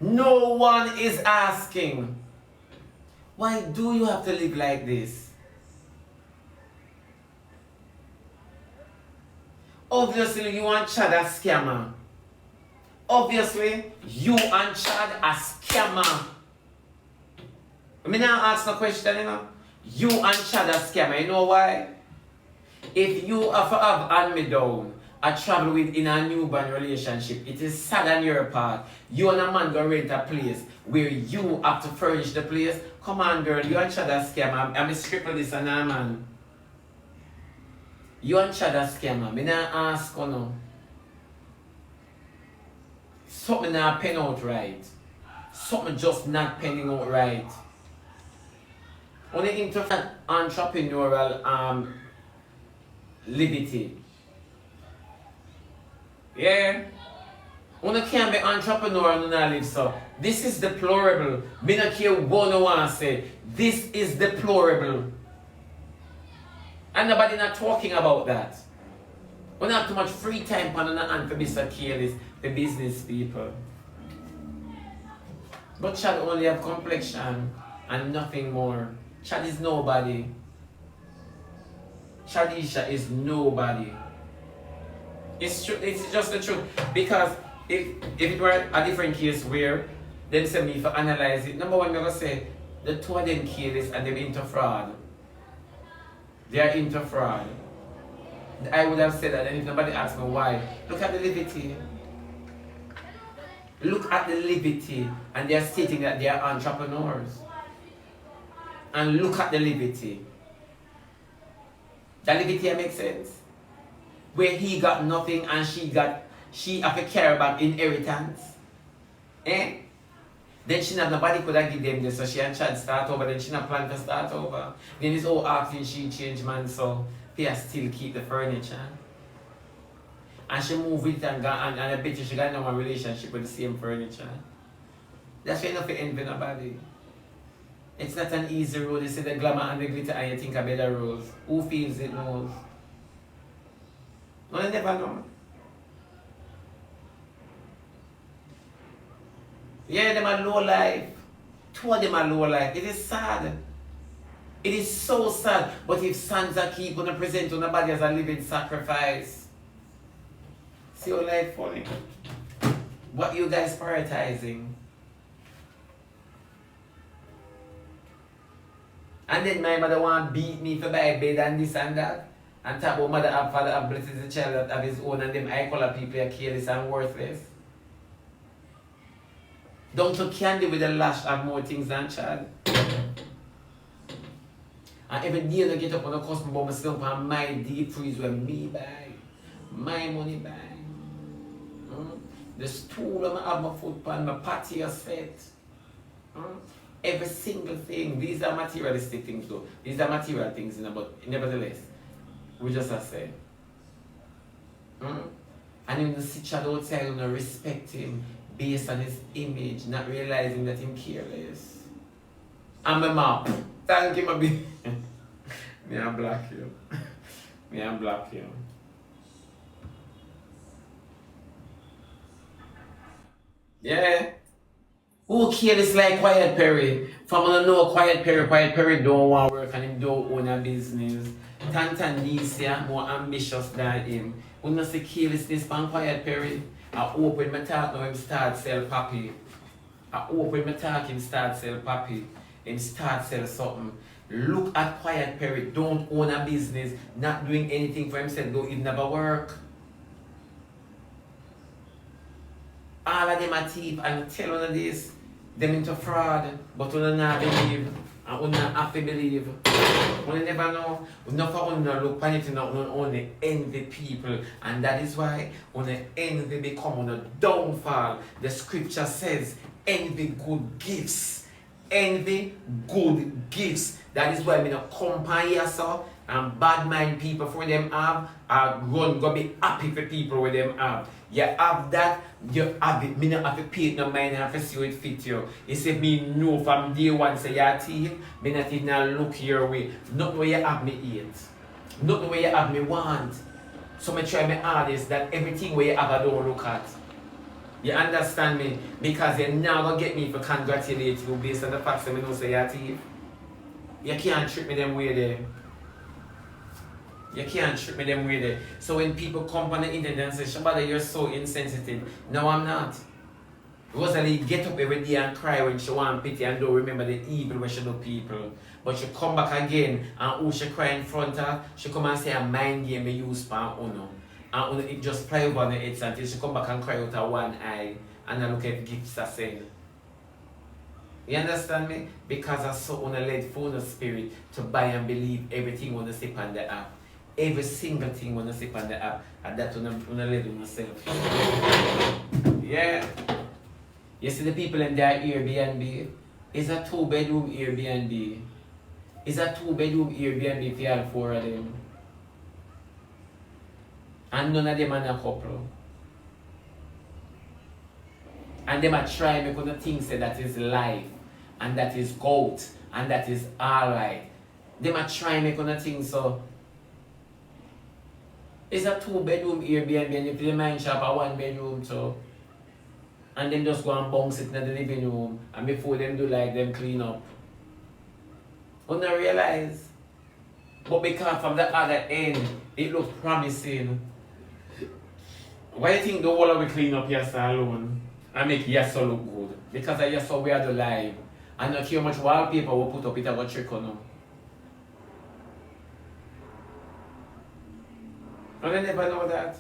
No one is asking. Why do you have to live like this? Obviously, you want Chad a scammer. Obviously, you and Chad a scammer. I mean, I ask the question, you know. You and Chad a scammer. You know why? If you have to have hand me down, I travel with in a newborn relationship, it is sad on your part. You and a man go rent a place where you have to furnish the place. Come on, girl, you and Chad a scammer. I'm a script this and a man. You and Chad a scammer. I not ask you no. Something not pen out right. Something just not penning out right. Only into entrepreneurial liberty. Yeah. One can't be entrepreneur and not live so. This is deplorable. Me not care what no one say. This is deplorable. And nobody not talking about that. We don't have too much free time for another hand for Mr. Careless, the business people. But Chad only have complexion and nothing more. Chad is nobody. Chadisha is nobody. It's true. It's just the truth. Because if it were a different case where them say me for analyze it, number one, I'm gonna say the two of them Careless and them into fraud. They are into fraud. I would have said that, and if nobody asked me why, look at the liberty. Look at the liberty, and they are stating that they are entrepreneurs. And look at the liberty. That liberty makes sense. Where he got nothing and she have to care about inheritance. Eh? Then she not nobody could have give them this, so she and Chad start over, then she not plan to start over. Then it's all asking she change man, so they still keep the furniture. And she moved with it and I bet you she got no relationship with the same furniture. That's why you don't envy nobody. It's not an easy road. You see the glamour and the glitter and you think a better road. Who feels it knows? No, you never know. Yeah, them are low life. Two of them are low life. It is sad. It is so sad. But if Sansa keep on present on the body as a living sacrifice, see your life funny. What you guys prioritizing? And then my mother want to beat me for buy bed and this and that. And talk about mother and father have blessed the child that have his own and them eye color people are careless and worthless. Don't you candy with a lash have more things than child. And every day I get up on a customer about myself and my deep freeze where me buy. My money buy. The stool I have my foot on, my patio set. Every single thing. These are materialistic things though. These are material things, but nevertheless, we just have said. And when you see child outside, you respect him based on his image, not realizing that he's careless. I'm a map. Thank you, my baby. Me and black you. Me and black you. Yeah. Who careless like Quiet Perry? From I know Quiet Perry don't want to work and him don't own a business. Tantanisia more ambitious than him. Who not see carelessness from Quiet Perry? I open my talk now him start sell poppy. I open my talk him start sell poppy. Him start sell something. Look at Quiet Perry, don't own a business, not doing anything for himself, though it never work. All of them are thief and tell on this, them into fraud, but we not believe, and we not have to believe. We never know, we never look on it, we only envy people, and that is why when envy become a downfall, the scripture says, envy good gifts. Envy good gifts. That is why I not compare yourself and bad mind people for them have, or go be happy for people with them have. You have that, you have it. Me not have to pay it no mind and have to see how it fit you. You say me know from day one say you're a thief, me not even look your way. Not where you have me eat. Not where you have me want. So I try my hardest that everything where you have I don't look at. You understand me? Because you're not going to get me for congratulate you based on the fact that I know say you're a thief. You can't trick me them way there. You can't trick me them way there. So when people come on the internet and say, Shebada, you're so insensitive. No, I'm not. Rosalie get up every day and cry when she want pity and don't remember the evil when she do people. But she come back again and who she cry in front of, she come and say a mind game me use for Uno. And it just fly over on the head until she come back and cry out her one eye and I look at gifts I send. You understand me? Because I saw on a led for the spirit to buy and believe everything when I sip on the app. Every single thing when I sip on the app. And that when I led on myself. Yeah. You see the people in their Airbnb? It's a 2-bedroom Airbnb. It's a 2-bedroom Airbnb for all 4 of them. And none of them are a couple. And them are trying to make things say that is life, and that is goat, and that is alright. Them are trying to make things so. It's a 2-bedroom Airbnb, and if they mind shop a 1-bedroom too. And then just go and bounce it in the living room, and before them do like them clean up. You don't realize. But because from the other end, it looks promising. Why do you think the whole of we clean up yes alone and make yes look good? Because I yes we are the live. And not how much wallpaper we put up it about trick on them. And I never know that.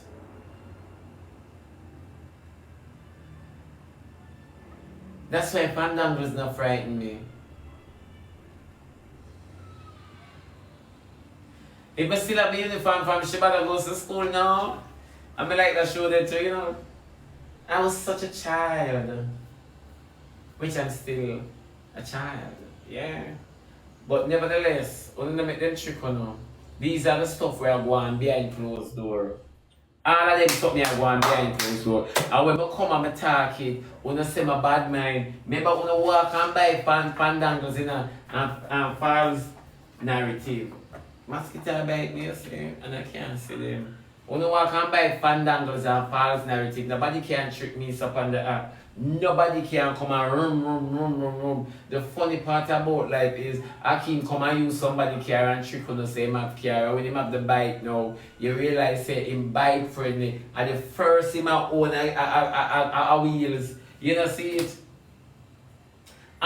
That's why Pandangos not frighten me. If I still have my uniform from Shebada goes to school now, I like that show that too, you know. I was such a child. Which I'm still a child. Yeah. But nevertheless, I don't make them trick on them. These are the stuff where I go on behind closed door. All of them stuff me I go on behind closed door. And when I come and I talk it, when I say my bad mind, remember when I walk and buy Pandangos in a false narrative. Mosquito bite me, you see, and I can't see them. When I walk and buy Pandangos and false narrative, nobody can trick me up on the app. Nobody can come and rum. The funny part about life is I can come and use somebody car and trick on the same have car. When him have the bike now, you realize say him bike friendly. And the first him own a wheels. You know see it?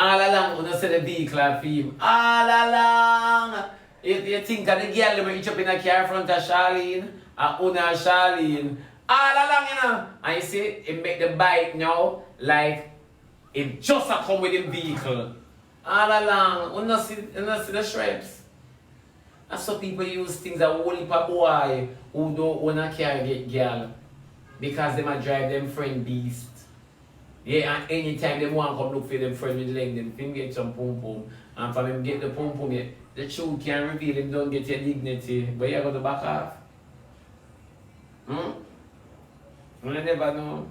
All along, when you see the vehicle of him, all along. You think of the girl when you jump in a car in front of Charlene, and Una Charlene, all along, you know. And you see, it make the bike now, like, it just a come with the vehicle. All along, you not see the shreds. That's so people use things that only for boy who don't want to carry girl. Because they might drive them friend beast. Yeah, and anytime they want to come look for them friend with leg, them can get some pum pum. And for them get the pum pum, yeah, the truth can reveal them don't get your dignity. But you got to back off. You never know.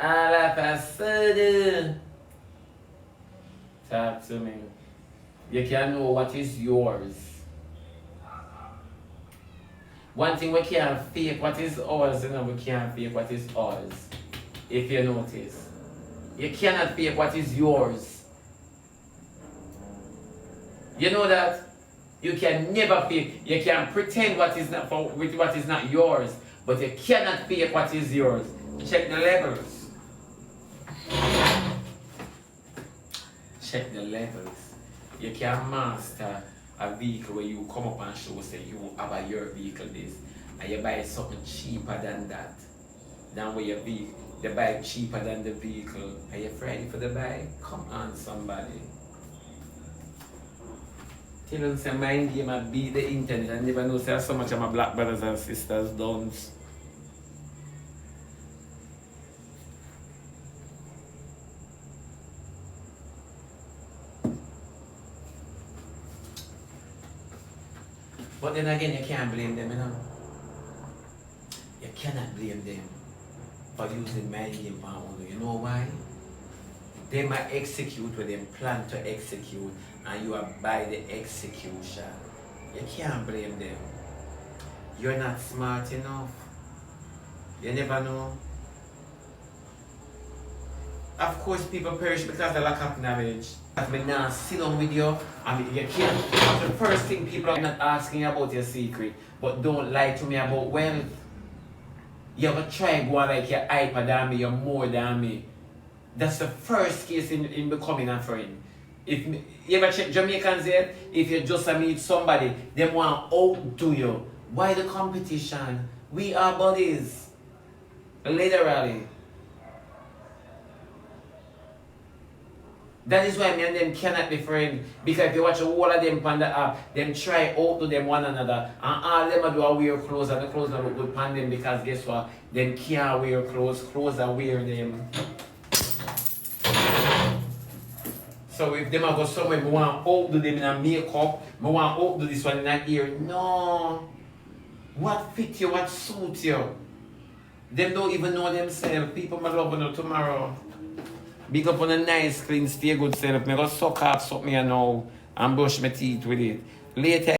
All of a sudden, talk to me. You can know what is yours. One thing we can't fake what is ours, you know, we can't fake what is ours. If you notice. You cannot fake what is yours. You know that? You can never fake. You can pretend what is not with what is not yours, but you cannot fake what is yours. Check the levels. Check the levels. You can master a vehicle where you come up and show say you have a your vehicle this, and you buy something cheaper than that. Than where your vehicle, the bike cheaper than the vehicle. Are you ready for the bike? Come on, somebody. Tell them say mind game and beat the internet. I never know say so much of my black brothers and sisters don't. But then again, you can't blame them, you know. You cannot blame them for using mind game for only. You know why? They might execute what they plan to execute, and you are by the execution. You can't blame them. You're not smart enough. You never know. Of course, people perish because of lack of knowledge. I mean, now sit down with you, I mean, you can't. The first thing people are not asking about your secret, but don't lie to me about wealth. You ever try go on like you're hyper than me, you're more than me. That's the first case in becoming a friend. If you ever check Jamaicans yet, if you just meet somebody, they want to outdo you. Why the competition? We are buddies. Literally. That is why me and them cannot be friends. Because if you watch all of them on the app, them try out to them one another. And all them do are wear clothes and the clothes don't look good on them because guess what? Them can't wear clothes. Clothes are wear them. So if them go somewhere, we want to outdo them in a makeup, we want to outdo this one in that ear. No. What fit you, what suits you? Them don't even know themselves. People might love you tomorrow. Big up on a nice, clean, stay good self. Me go suck off something now and brush my teeth with it. Later.